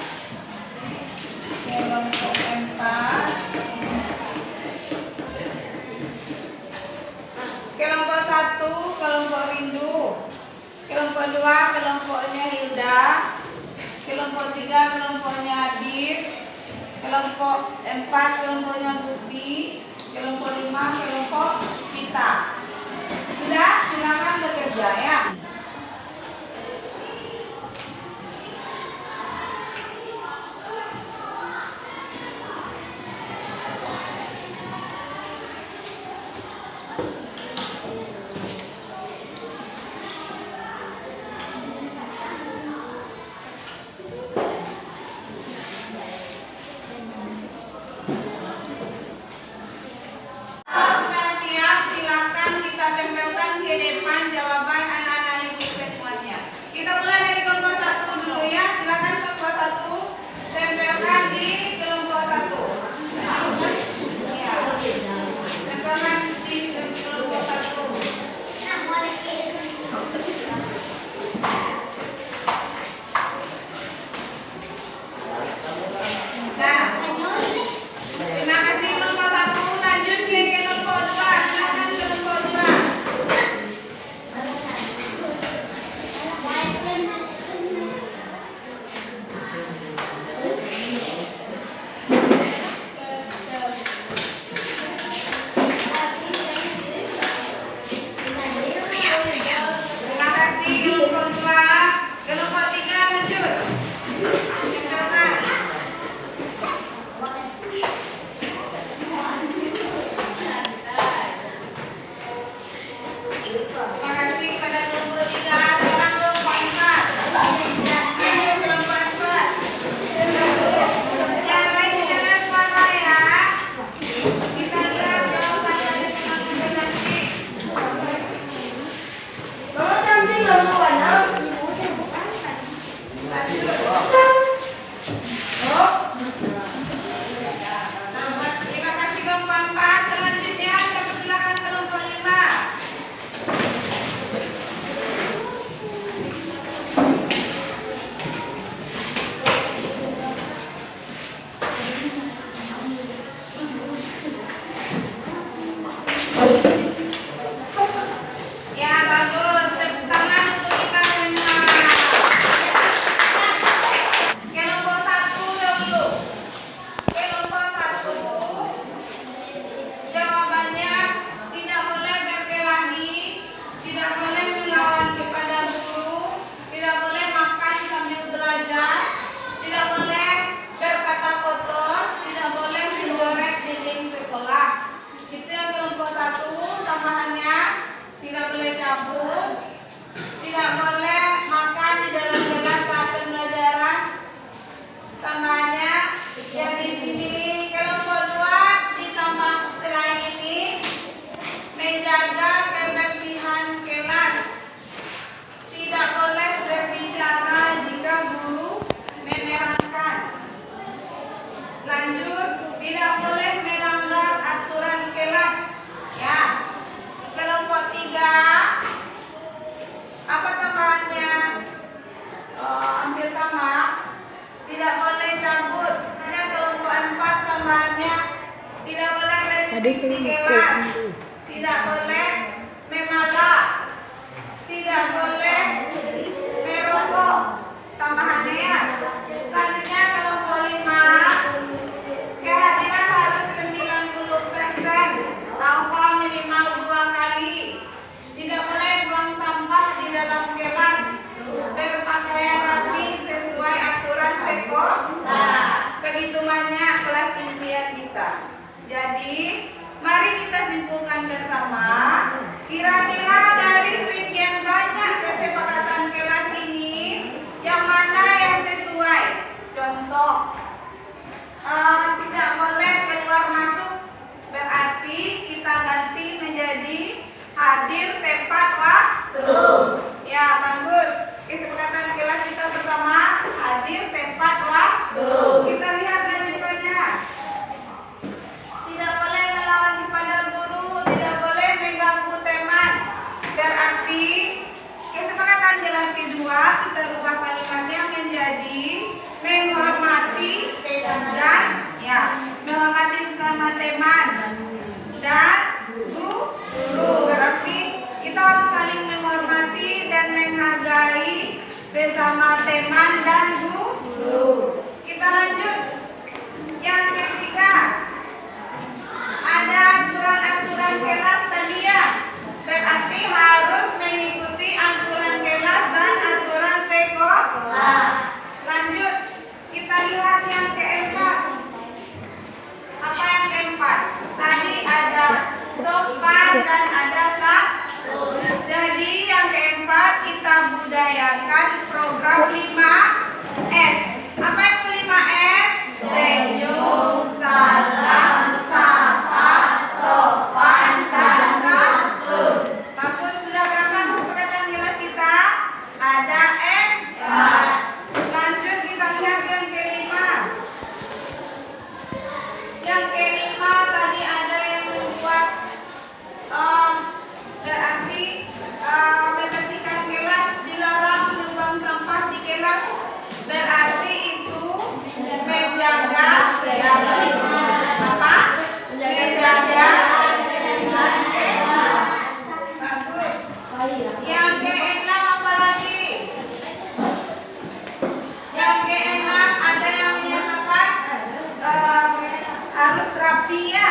kelompok 4, kelompok 1, kelompok Rindu, kelompok 2, kelompoknya Hilda, kelompok 3, kelompoknya Adit, kelompok 4, kelompoknya Gusti, kelompok 5, kelompok kita. Sudah, silakan bekerja ya. Silakan kita tempelkan ke depan jawaban anak-anak Ya bagus, tepuk tangan untuk kita semua. Kelompok 1 dulu. Kelompok 1, jawabannya tidak boleh berkelahi, tidak boleh melawan kepada guru, tidak boleh makan sambil belajar, tidak boleh berkata kotor, tidak boleh mencoret dinding sekolah. Itu yang kelompok 1. Tambahannya tidak boleh cabut, tidak boleh makan di dalam kelas saat pembelajaran. Tambahannya yang di sini kelompok 2 ditambah selain ini menjaga kebersihan kelas. Tidak boleh berbicara jika guru menerangkan. Lanjut, tidak boleh melanggar aturan kelas. Ya. Kelompok 3, apa tambahannya? Hampir sama. Tidak boleh cabut. Hanya kelompok 4 tambahannya tidak boleh berisik di kelas. Tidak boleh memalak. Tidak boleh merokok. Tambahannya ya. Selanjutnya kelompok 5, kehadiran harus 90% atau minimal 2 kali. Tidak boleh buang sampah di dalam kelas. Berpakaian rapi sesuai aturan sekolah. Begitu banyak kelas impian kita. Jadi, mari kita simpulkan bersama. Kira-kira dari sekian banyak kesepakatan kelas ini, yang mana yang sesuai? Contoh, tidak boleh keluar masuk, berarti kita ganti menjadi hadir tepat waktu. Ya, bagus. Kesepakatan kelas kita pertama, hadir tepat waktu. Kita lihat lanjutannya. Tidak boleh melawan kepada guru, tidak boleh mengganggu teman. Berarti kesepakatan kelas kedua kita ubah kalimatnya menjadi menghormati dan ya, menghormati sesama teman dan guru. Berarti kita harus saling menghormati dan menghargai sesama teman dan guru. Kita lanjut. Yang ketiga, ada aturan-aturan kelas tadi ya. Berarti harus mengikuti aturan kelas dan aturan sekolah. Lanjut, kita lihat yang keempat. Apa yang keempat? Tadi ada sopan dan ada santun. Jadi yang keempat kita budayakan program 5S. Apa itu 5S? Senyum, salam, sapa, sopan, dan santun. Bagus, sudah berapa kesepakatan kelas kita? Ada 4. Lanjut kita lihat yang kelima. Yang kelima tadi ada yang membuat berarti membersihkan kelas, dilarang membuang sampah di kelas. Berarti itu menjaga apa? Menjaga kelas. Bagus. Yang keenam apa lagi? Yang keenam ada yang menyatakan harus rapi ya.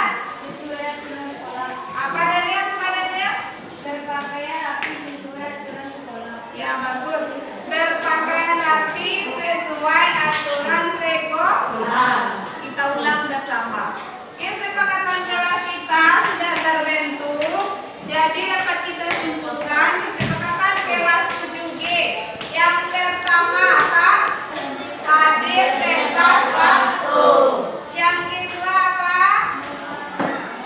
Apa dalilnya? Coba dalilnya? Berpakaian rapi sesuai aturan sekolah. Ya bagus. Berpakaian rapi sesuai aturan sekolah. Kita ulang bersama. Kesepakatan kelas kita sudah terbentuk. Jadi dapat kita simpulkan kesepakatan kelas 7G. Yang pertama apa? Hadir tepat waktu. Yang kedua apa?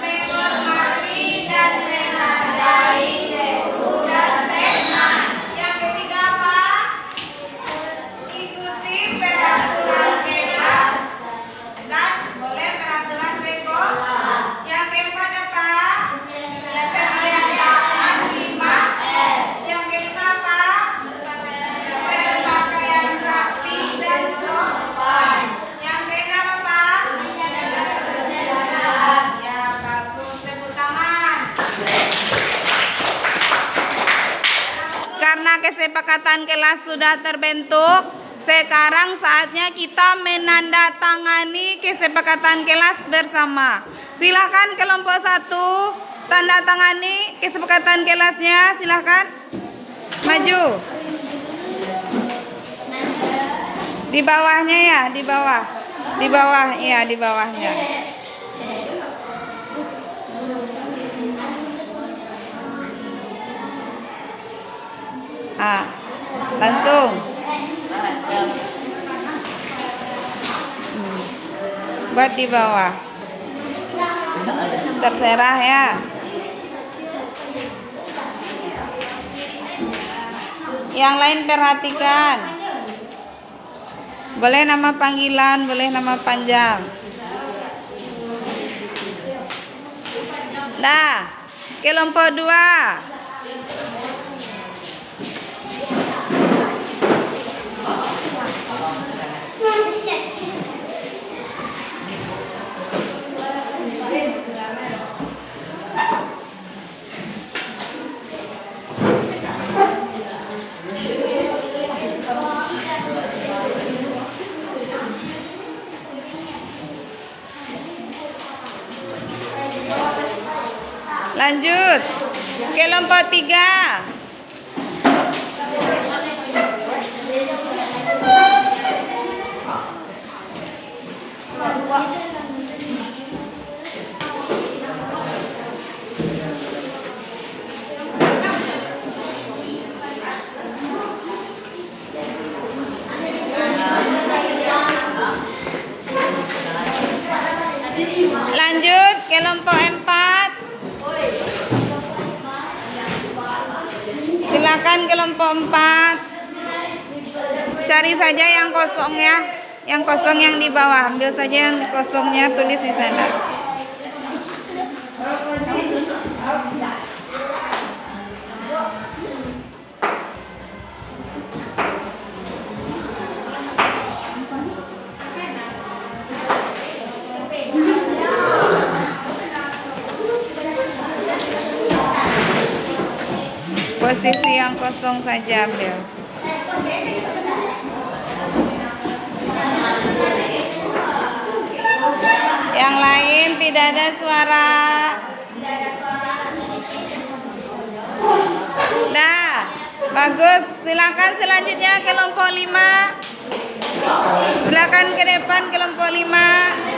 Menghormati dan menghargai guru dan teman. Yang ketiga apa? Ikuti peraturan kelas dan boleh peraturan sekolah. Yang keempat apa? Kebiasaan 5S. karena kesepakatan kelas sudah terbentuk, sekarang saatnya kita menandatangani kesepakatan kelas bersama. Silakan kelompok 1 tanda tangani kesepakatan kelasnya, silakan maju. Di bawahnya ya, di bawah. Di bawah, iya di bawahnya. Langsung. Buat di bawah. Terserah ya. Yang lain perhatikan. Boleh nama panggilan, boleh nama panjang. Dah, kelompok 2. Lanjut, kelompok 3. Lanjut, kelompok 4. Silakan kelompok 4. Cari saja yang kosong ya. Yang kosong yang di bawah, ambil saja yang kosongnya, tulis di sana. Posisi yang kosong saja ambil. Yang lain tidak ada suara. Nah, bagus. Silakan selanjutnya kelompok 5. Silakan ke depan kelompok 5.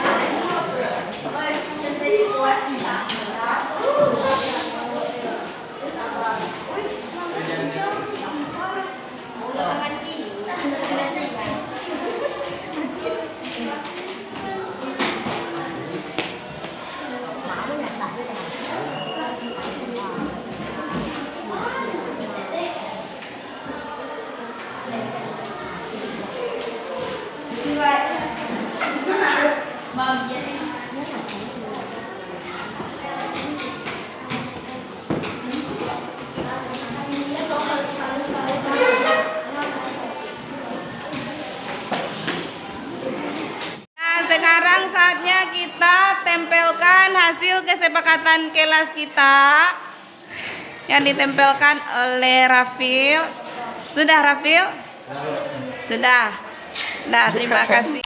Sekarang saatnya kita tempelkan hasil kesepakatan kelas kita yang ditempelkan oleh Rafil. Sudah Rafil? Sudah. Nah, terima kasih.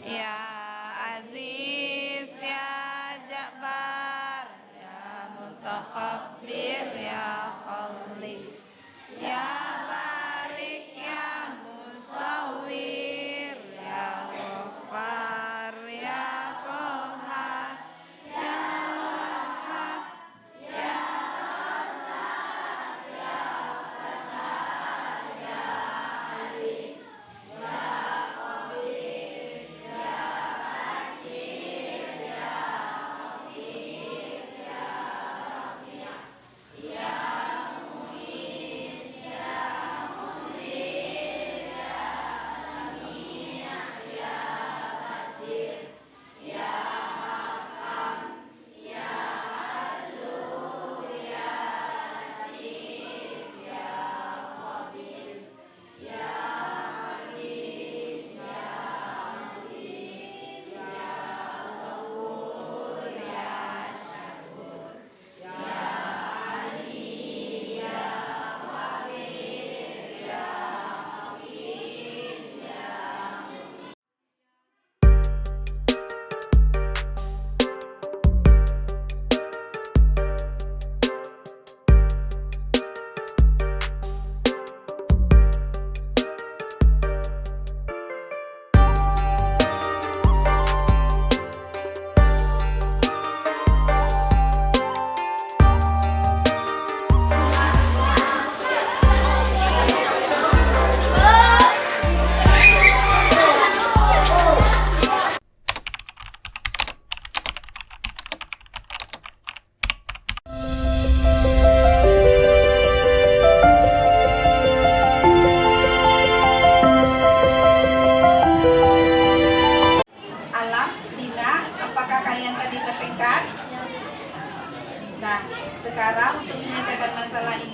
Ya Aziz, ya Jabbar.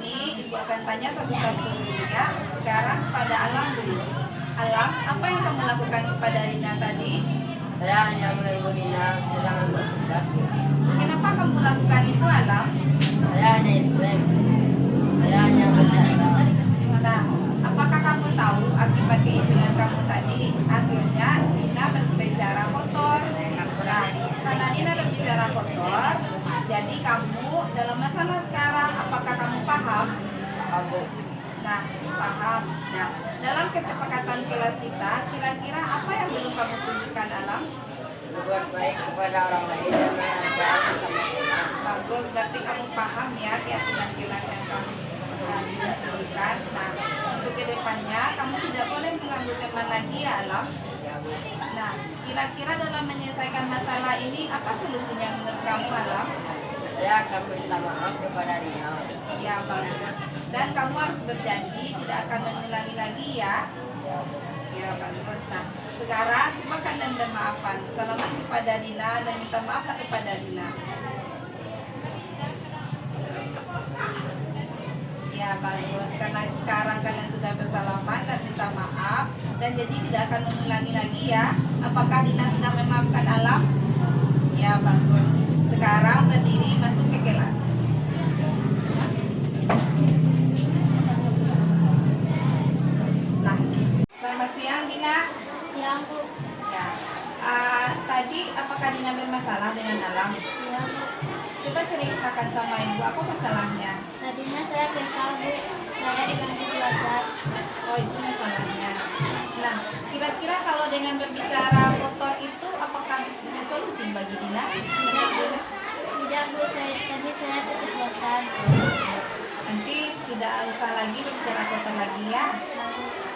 ini Ibu akan tanya satu-satu dulu ya. Sekarang pada Alam dulu. Alam, apa yang kamu lakukan kepada Dina tadi? Saya hanya menunggu Dina sedang membuat tugas. Kenapa kamu lakukan itu, Alam? Saya hanya iseng. Saya hanya bercanda. Nah, apakah kamu tahu akibat keisengan kamu tadi? Akhirnya Dina berbicara kotor. Nah, karena Dina berbicara kotor, jadi kamu dalam masalah sekarang, apakah kamu paham? Abu, Nah, paham. Nah, dalam kesepakatan kelas kita, kira-kira apa yang belum kamu tunjukkan, Alam? berbuat baik kepada orang lain dan menghargai sesama kita. Bagus, berarti kamu paham ya keyakinan kelas yang kamu tunjukkan. Nah, untuk kedepannya, kamu tidak boleh mengganggu teman lagi ya, Alam. Ya, Bu. Nah, kira-kira dalam menyelesaikan masalah ini, apa solusinya menurut kamu, Alam? Saya akan minta maaf kepada Dina. Ya, bagus. Dan kamu harus berjanji tidak akan mengulangi lagi ya. Ya, bagus. Nah, sekarang coba kalian bermaafan. Selamat kepada Dina dan minta maaf kepada Dina. Ya, bagus. Karena sekarang kalian sudah bersalaman dan minta maaf dan jadi tidak akan mengulangi lagi ya. Apakah Dina sudah memaafkan Alam? Ya, bagus. Sekarang berdiri masuk ke kelas. Nah, selamat siang Dina. Siang, Bu. Ya. Tadi apakah Dina bermasalah dengan Alam? Iya, Bu. Coba ceritakan sama Ibu apa masalahnya. Tadinya saya kesal, Bu. Saya diganggu belajar. Oh, itu masalahnya. Nah, kira-kira kalau dengan berbicara kotor itu apakah ada solusi bagi Dina? Menurut Dina? Tidak, Bu. Tadi saya keceplosan. Nanti tidak usah lagi berbicara kotor lagi ya.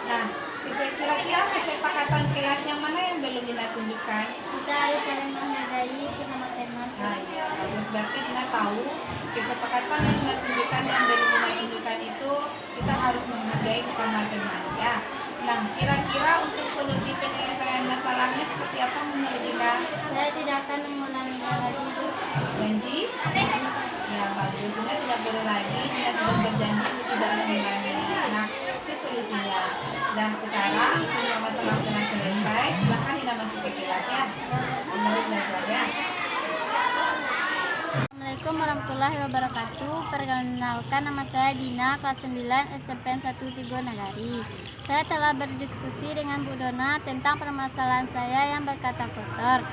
Nah, kira-kira kesepakatan kelas yang mana yang belum Dina tunjukkan? Kita harus saling menghargai sesama teman. Nah, ya, bagus. Berarti Dina tahu kesepakatan yang Dina tunjukkan yang belum Dina tunjukkan itu kita harus menghargai sesama teman ya. Nah, kira-kira untuk solusi penyelesaian masalahnya seperti apa menurut Dina? Saya tidak akan mengulanginya lagi, Bu. Janji? Ya, bagus. Dina tidak boleh lagi. Dina sudah berjanji untuk tidak mengulangi. Nah, itu solusinya. Dan sekarang semua masalah sudah selesai. Silakan Dina masuk ke kelas ya. Kembali belajar ya. Assalamualaikum warahmatullahi wabarakatuh. Perkenalkan, nama saya Dina, kelas 9 SMPN 1 Tigo Nagari. Saya telah berdiskusi dengan Bu Dona tentang permasalahan saya yang berkata kotor.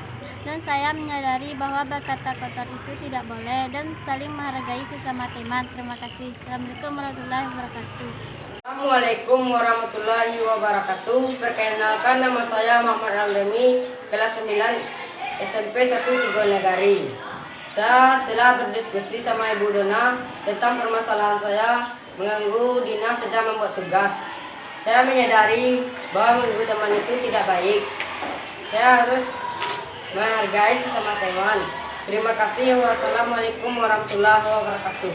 Dan saya menyadari bahwa berkata kotor itu tidak boleh dan saling menghargai sesama teman. Terima kasih. Assalamualaikum warahmatullahi wabarakatuh. Assalamualaikum warahmatullahi wabarakatuh. Perkenalkan, nama saya Muhammad Aldemi, kelas 9 SMP 1 Tigo Nagari. Saya telah berdiskusi sama Ibu Dona tentang permasalahan saya mengganggu Dina sedang membuat tugas. Saya menyadari bahwa mengganggu teman itu tidak baik. Saya harus menghargai sesama teman. Terima kasih. Wassalamualaikum warahmatullahi wabarakatuh.